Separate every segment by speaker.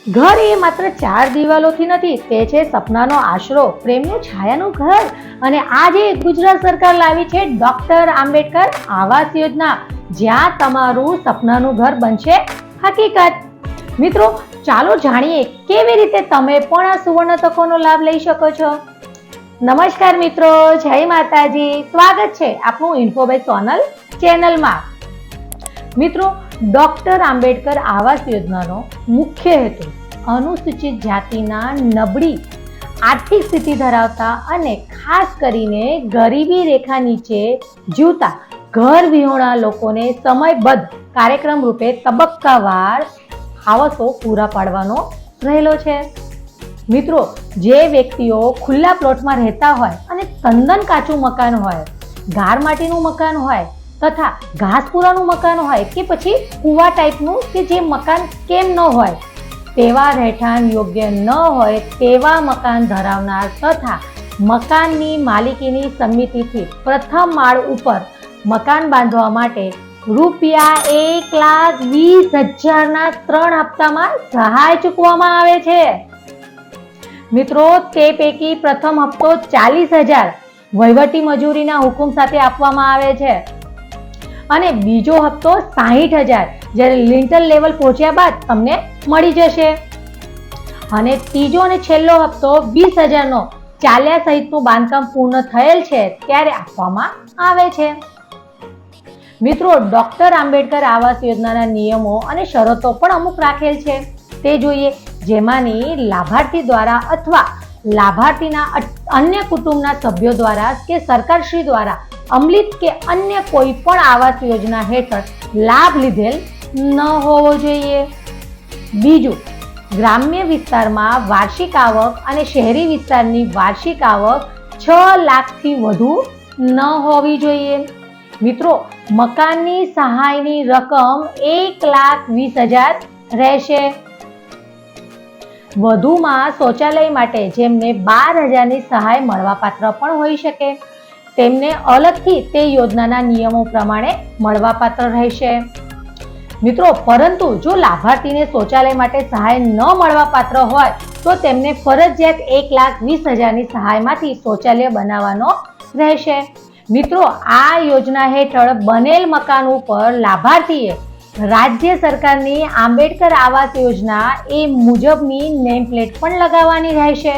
Speaker 1: ઘર એ માત્ર 4 દિવાલોથી નથી, તે છે સપનાનો આશરો, પ્રેમનું છાયાનું ઘર. અને આજે ગુજરાત સરકાર લાવી છે ડોક્ટર આંબેડકર આવાસ યોજના, જ્યાં તમારું સપનાનું ઘર બનશે હકીકત. મિત્રો, ચાલો જાણીએ કેવી રીતે તમે પણ આ સુવર્ણ તકોનો લાભ લઈ શકો છો. નમસ્કાર મિત્રો, જય માતાજી. સ્વાગત છે આપનું ઇન્ફોબાય ચેનલમાં. મિત્રો, ડોક્ટર આંબેડકર આવાસ યોજનાનો મુખ્ય હેતુ અનુસૂચિત જાતિના, નબળી આર્થિક સ્થિતિ ધરાવતા અને ખાસ કરીને ગરીબી રેખા નીચે જીવતા ઘર વિહોણા લોકોને સમયબદ્ધ કાર્યક્રમ રૂપે તબક્કાવાર આવાસો પૂરા પાડવાનો રહેલો છે. મિત્રો, જે વ્યક્તિઓ ખુલ્લા પ્લોટમાં રહેતા હોય અને તદ્દન કાચું મકાન હોય, ગાર માટીનું મકાન હોય તથા ઘાસપુરાનું મકાન હોય કે પછી કુવા ટાઈપનું કે જે મકાન કેમ ન હોય, તેવા રહેઠાણ યોગ્ય ન હોય તેવા મકાન ધરાવનાર તથા મકાનની માલિકીની સમિતિથી પ્રથમ માળ ઉપર મકાન બાંધવા માટે ₹1,20,000ના 3 હપ્તામાં સહાય ચૂકવવામાં આવે છે. મિત્રો, તે પૈકી પ્રથમ હપ્તો 40,000 વહીવટી મજૂરીના હુકમ સાથે આપવામાં આવે છે અને બીજો હપ્તો 60,000 જ્યારે લિંટલ લેવલ પહોંચ્યા બાદ તમને મળી જશે. અને ત્રીજો અને છેલ્લો હપ્તો 20,000નો ચાલ્યા સહિતનું બાંધકામ પૂર્ણ થયેલ છે ત્યારે આપવામાં આવે છે. મિત્રો, ડોક્ટર આંબેડકર આવાસ યોજનાના નિયમો અને શરતો પણ અમુક રાખેલ છે, તે જોઈએ. જેમાંની લાભાર્થી દ્વારા અથવા લાભાર્થીના અન્ય કુટુંબના સભ્યો દ્વારા કે સરકારશ્રી દ્વારા અમલિત કે અન્ય કોઈ પણ આવાસ યોજના હેઠળ લાભ લીધેલ ન હોવો જોઈએ. બીજું, ગ્રામ્ય વિસ્તારમાં વાર્ષિક આવક અને શહેરી વિસ્તારની વાર્ષિક આવક 6 લાખથી વધુ ન હોવી જોઈએ. મિત્રો, મકાનની સહાયની રકમ 1,20,000 રહેશે. વધુમાં શૌચાલય માટે જેમને 12,000ની સહાય મળવાપાત્ર પણ હોઈ શકે, તેમને અલગથી તે યોજનાના નિયમો પ્રમાણે મળવાપાત્ર રહેશે. મિત્રો, પરંતુ જો લાભાર્થીને શૌચાલય માટે સહાય ન મળવાપાત્ર હોય તો તેમને ફરજિયાત 1,20,000ની સહાયમાંથી શૌચાલય બનાવવાનો રહેશે. મિત્રો, આ યોજના હેઠળ બનેલ મકાન ઉપર લાભાર્થીએ રાજ્ય સરકારની આંબેડકર આવાસ યોજના એ મુજબની નેમ પ્લેટ પણ લગાવવાની રહેશે.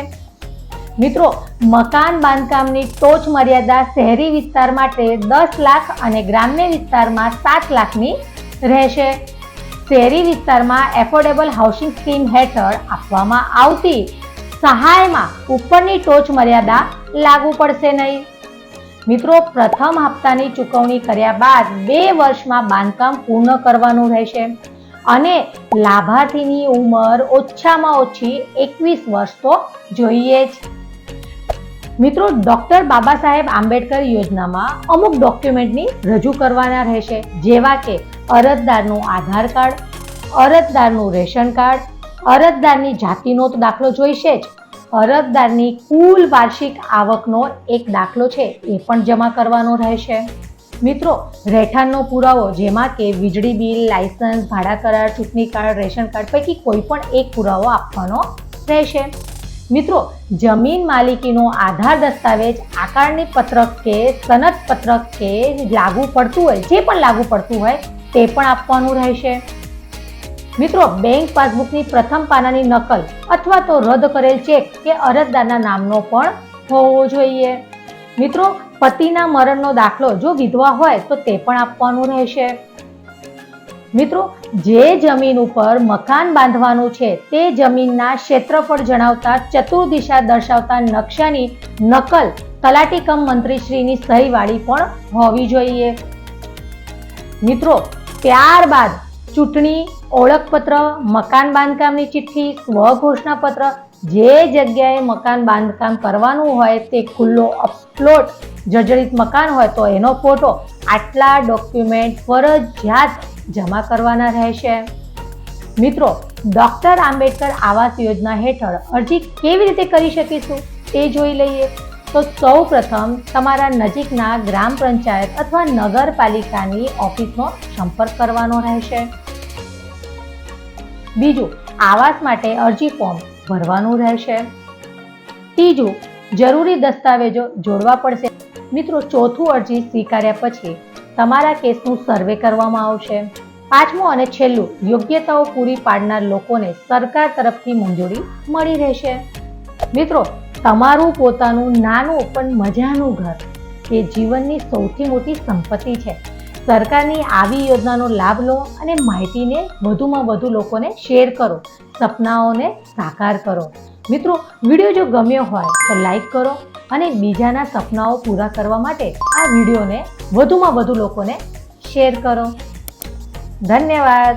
Speaker 1: મિત્રો, મકાન બાંધકામની ટોચ મર્યાદા શહેરી વિસ્તાર માટે 10 લાખ અને ગ્રામ્ય વિસ્તારમાં 7 લાખની રહેશે. શહેરી વિસ્તારમાં એફોર્ડેબલ હાઉસિંગ સ્કીમ હેઠળ આપવામાં આવતી સહાયમાં ઉપરની ટોચ મર્યાદા લાગુ પડશે નહીં. મિત્રો, પ્રથમ હપ્તાની ચૂકવણી કર્યા બાદ 2 વર્ષમાં બાંધકામ પૂર્ણ કરવાનું રહેશે અને લાભાર્થીની ઉંમર ઓછામાં ઓછી 21 વર્ષ તો જોઈએ જ. મિત્રો, ડોક્ટર બાબા સાહેબ આંબેડકર યોજનામાં અમુક ડોક્યુમેન્ટની રજૂ કરવાના રહેશે, જેવા કે અરજદારનું આધાર કાર્ડ, અરજદારનું રેશન કાર્ડ, અરજદારની જાતિનો તો દાખલો જોઈશે જ, અરજદારની કુલ વાર્ષિક આવકનો એક દાખલો છે એ પણ જમા કરવાનો રહેશે. મિત્રો, રહેઠાણનો પુરાવો જેમાં કે વીજળી બિલ, લાયસન્સ, ભાડા કરાર, ચૂંટણી કાર્ડ, રેશન કાર્ડ પૈકી કોઈ પણ એક પુરાવો આપવાનો રહેશે. મિત્રો, જમીન માલિકીનો આધાર દસ્તાવેજ, આકારણી પત્રક કે સનદ પત્રક કે લાગુ પડતું હોય, જે પણ લાગુ પડતું હોય તે પણ આપવાનું રહેશે. મિત્રો, બેંક પાસબુકની પ્રથમ પાનાની નકલ અથવા તો રદ કરેલ ચેક કે અરજદારના નામનો પણ હોવો જોઈએ. મિત્રો, પતિના મરણનો દાખલો જો વિધવા હોય તો તે પણ આપવાનું રહેશે. મિત્રો, જે જમીન ઉપર મકાન બાંધવાનું છે તે જમીનના ક્ષેત્રફળ જણાવતા ચતુર્દિશા દર્શાવતા નકશાની નકલ તલાટી કમ મંત્રીશ્રીની સહીવાળી પણ હોવી જોઈએ. મિત્રો, ત્યારબાદ ચૂંટણી, ઓળખપત્ર, મકાન બાંધકામની ચિઠ્ઠી, સ્વઘોષણાપત્ર, જે જગ્યાએ મકાન બાંધકામ કરવાનું હોય તે ખુલ્લો અપલોટ જર્જરિત મકાન હોય તો એનો ફોટો, આટલા ડોક્યુમેન્ટ ફરજિયાત જમા કરવાના રહેશે. મિત્રો, ડોક્ટર આંબેડકર આવાસ યોજના હેઠળ અરજી કેવી રીતે કરી શકીશું તે જોઈ લઈએ. તો સૌ પ્રથમ તમારા નજીકના ગ્રામ પંચાયત અથવા નગરપાલિકાની ઓફિસનો સંપર્ક કરવાનો રહેશે. બીજું, આવાસ માટે અરજી ફોર્મ ભરવાનું રહેશે. ત્રીજું, જરૂરી દસ્તાવેજો જોડવા પડશે. મિત્રો, ચોથું, અરજી સ્વીકાર્યા પછી તમારા કેસનું સર્વે કરવામાં આવશે. પાંચમું અને છેલ્લું, યોગ્યતાઓ પૂરી પાડનાર લોકોને સરકાર તરફથી મંજૂરી મળી રહેશે. મિત્રો, તમારું પોતાનું નાનું પણ મજાનું ઘર એ જીવનની સૌથી મોટી સંપત્તિ છે. સરકારની આવી યોજનાનો લાભ લો અને માહિતીને વધુમાં વધુ લોકોને શેર કરો. સપનાઓને સાકાર કરો. મિત્રો, વિડીયો જો ગમ્યો હોય તો લાઈક કરો અને બીજાના સપનાઓ પૂરા કરવા માટે આ વિડીયોને વધુમાં વધુ લોકોને શેર કરો. ધન્યવાદ.